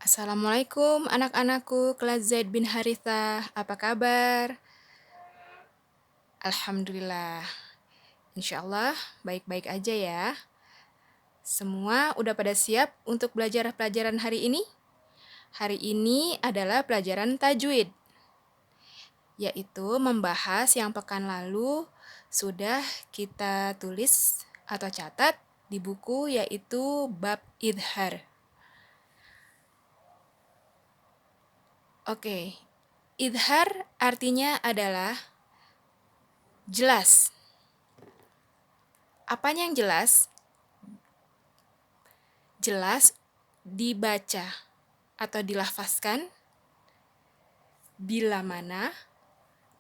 Assalamualaikum anak-anakku kelas Zaid bin Harithah, apa kabar? Alhamdulillah, insya Allah baik-baik aja ya. Semua udah pada siap untuk belajar pelajaran hari ini? Hari ini adalah pelajaran tajwid, yaitu membahas yang pekan lalu sudah kita tulis atau catat di buku, yaitu bab idhar. Oke, idhar artinya adalah jelas. Apanya yang jelas? Jelas dibaca atau dilafazkan bila mana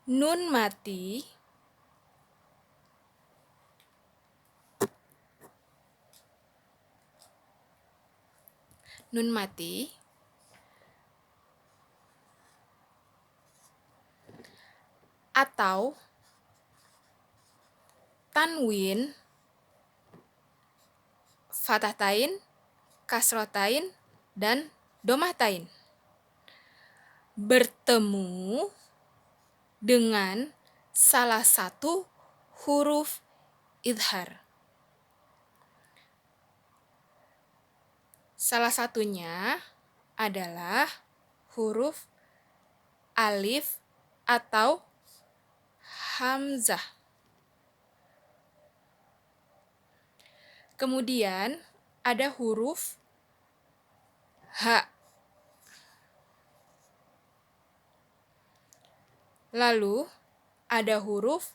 nun mati atau tanwin, fathatain, kasrotain, dan domahtain bertemu dengan salah satu huruf idhar. Salah satunya adalah huruf alif atau hamzah. Kemudian ada huruf ha. Lalu ada huruf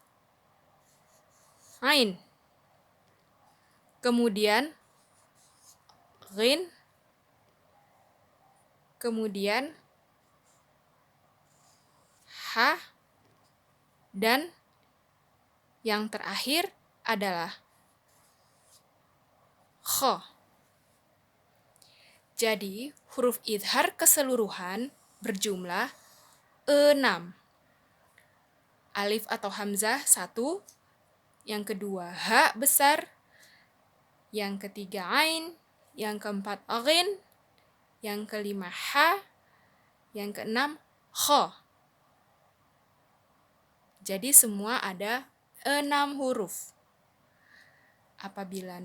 ain. Kemudian ghin. Kemudian ha. Dan yang terakhir adalah kho. Jadi, huruf idhar keseluruhan berjumlah 6. Alif atau hamzah 1, yang kedua ha besar, yang ketiga ain, yang keempat ghin, yang kelima ha, yang keenam kho. Jadi semua ada 6 huruf. Apabila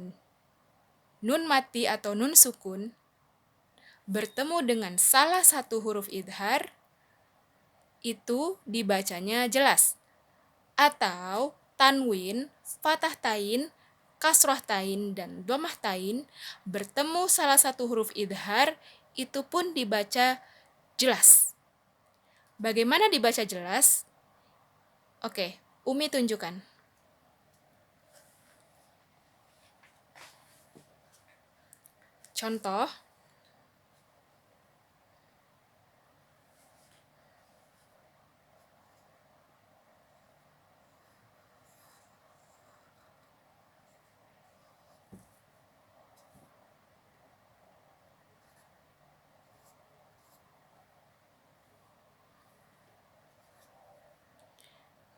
nun mati atau nun sukun bertemu dengan salah satu huruf idhar, itu dibacanya jelas. Atau tanwin, fathahtain, kasrohtain, dan domahtain bertemu salah satu huruf idhar, itu pun dibaca jelas. Bagaimana dibaca jelas? Oke, Umi tunjukkan. Contoh,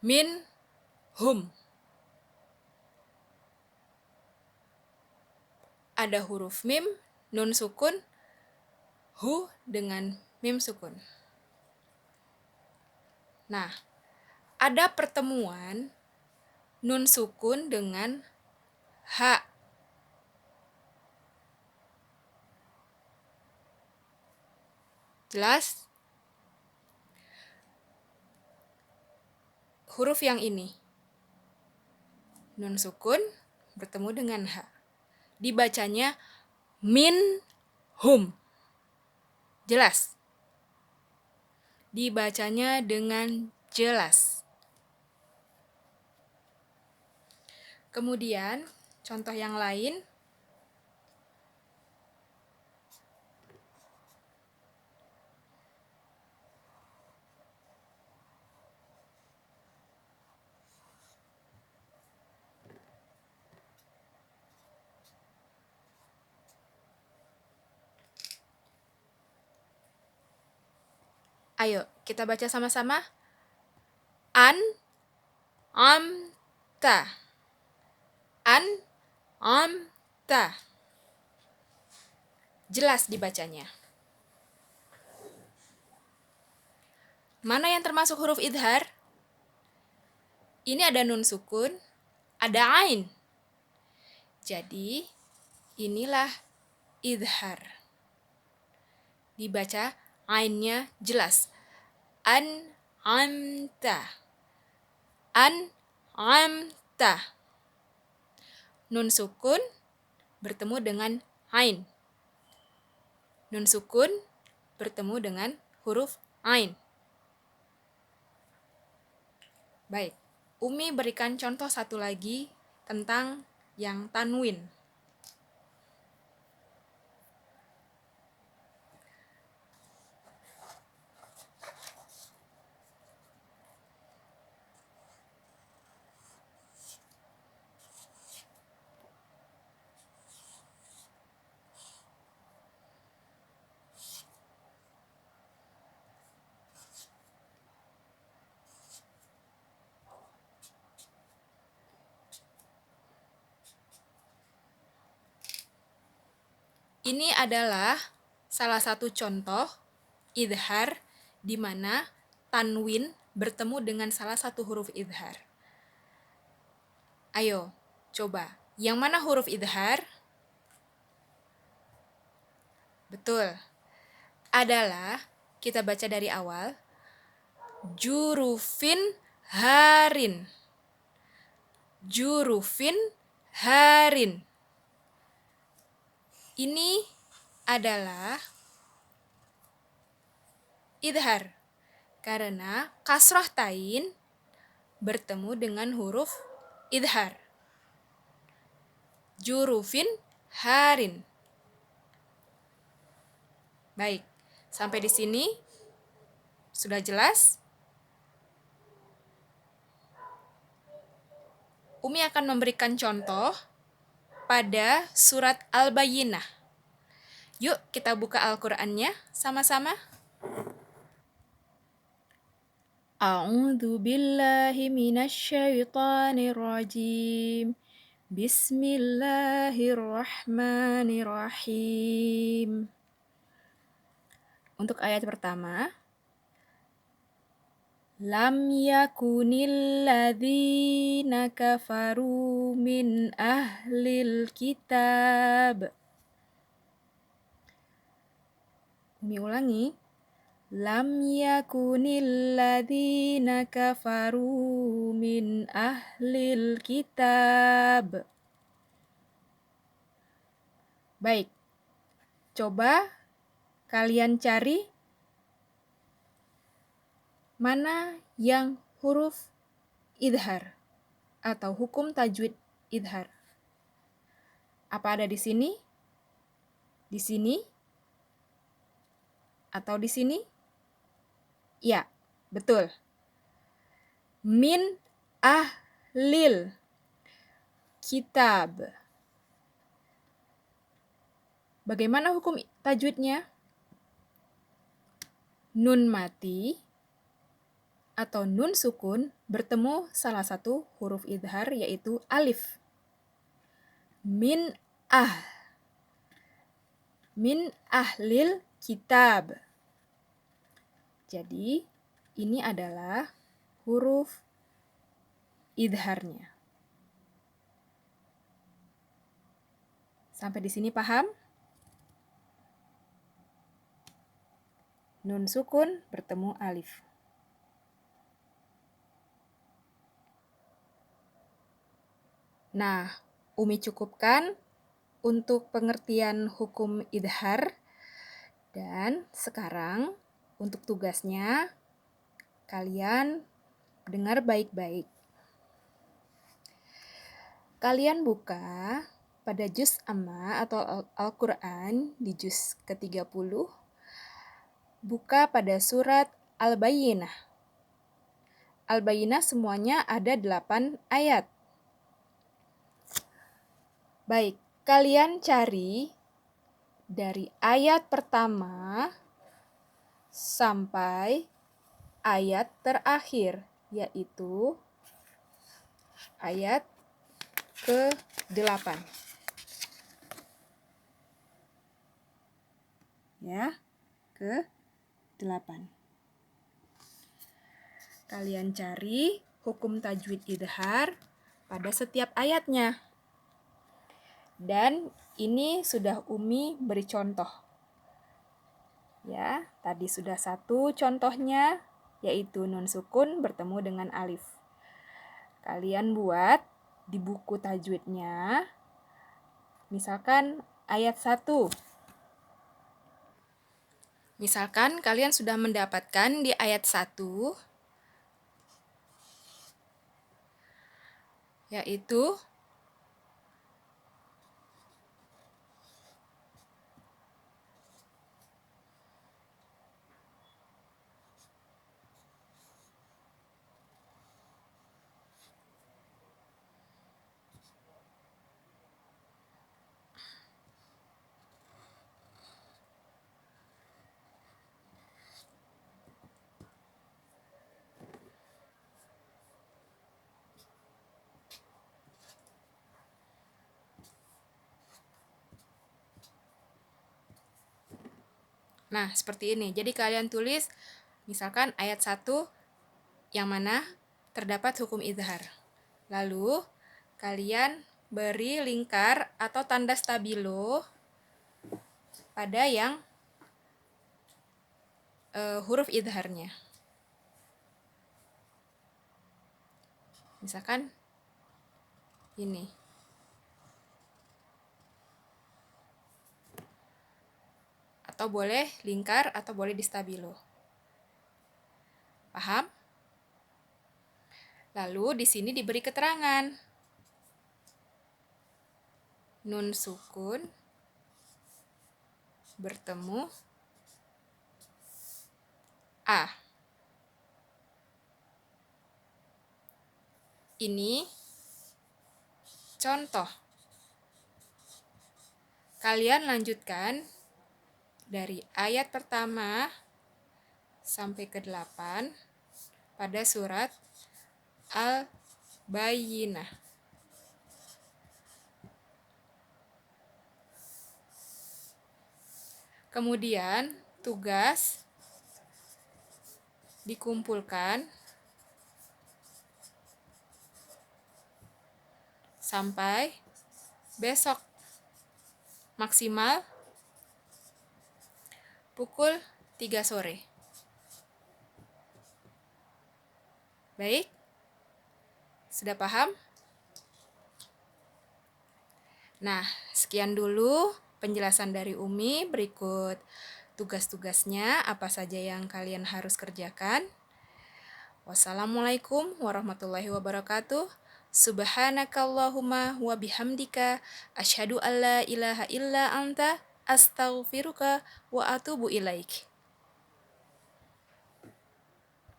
min, hum. Ada huruf mim, nun sukun, hu dengan mim sukun. Nah, ada pertemuan nun sukun dengan ha. Jelas? Huruf yang ini, nun sukun bertemu dengan ha. Dibacanya min, hum. Jelas? Dibacanya dengan jelas. Kemudian, contoh yang lain. Ayo, kita baca sama-sama. An, am, ta. An, am, ta. Jelas dibacanya. Mana yang termasuk huruf idhar? Ini ada nun sukun, ada ain. Jadi, inilah idhar. Dibaca ainnya jelas. An'amta. An'amta. Nun sukun bertemu dengan ain. Nun sukun bertemu dengan huruf ain. Baik, Umi berikan contoh satu lagi tentang yang tanwin. Ini adalah salah satu contoh idhar di mana tanwin bertemu dengan salah satu huruf idhar. Ayo, coba. Yang mana huruf idhar? Betul. Adalah, kita baca dari awal, jurufin harin. Jurufin harin. Ini adalah idhar karena kasroh tain bertemu dengan huruf idhar. Jurufin harin. Baik, sampai di sini sudah jelas? Umi akan memberikan contoh pada surat Al-Bayyinah. Yuk kita buka Al-Qur'annya sama-sama. A'udzu billahi minasyaitonir rajim. Bismillahirrahmanirrahim. Untuk ayat pertama, lam yakunil ladzina kafaru min ahlil kitab. Umi ulangi. Lam yakunil ladzina kafaru min ahlil kitab. Baik. Coba kalian cari mana yang huruf idhar atau hukum tajwid idhar. Apa ada di sini? Di sini? Atau di sini? Ya, betul. Min ahlil kitab. Bagaimana hukum tajwidnya? Nun mati atau nun sukun bertemu salah satu huruf idhar yaitu alif. Min ahlil kitab. Jadi, ini adalah huruf idharnya. Sampai di sini paham? Nun sukun bertemu alif. Nah, Umi cukupkan untuk pengertian hukum idhar. Dan sekarang untuk tugasnya, kalian dengar baik-baik. Kalian buka pada juz amma atau Al-Quran di juz ke-30. Buka pada surat Al-Bayyinah. Al-Bayyinah semuanya ada 8 ayat. Baik, kalian cari dari ayat pertama sampai ayat terakhir, yaitu ayat ke-8. Ya, ke-8. Kalian cari hukum tajwid idhar pada setiap ayatnya. Dan ini sudah Umi beri contoh. Ya, tadi sudah satu contohnya, yaitu nun sukun bertemu dengan alif. Kalian buat di buku tajwidnya, misalkan ayat 1. Misalkan kalian sudah mendapatkan di ayat 1, yaitu nah, seperti ini. Jadi kalian tulis misalkan ayat 1 yang mana terdapat hukum izhar. Lalu kalian beri lingkar atau tanda stabilo pada yang huruf izharnya. Misalkan ini. Atau boleh lingkar atau boleh di stabilo. Paham? Lalu di sini diberi keterangan. Nun sukun bertemu A. Ini contoh. Kalian lanjutkan dari ayat pertama sampai ke 8 pada surat Al-Bayyinah. Kemudian tugas dikumpulkan sampai besok maksimal pukul 3 sore. Baik? Sudah paham? Nah, sekian dulu penjelasan dari Umi. Berikut tugas-tugasnya apa saja yang kalian harus kerjakan. Wassalamualaikum warahmatullahi wabarakatuh. Subhanakallahumma wa bihamdika asyhadu alla ilaha illa anta astaghfiruka wa atubu ilaik.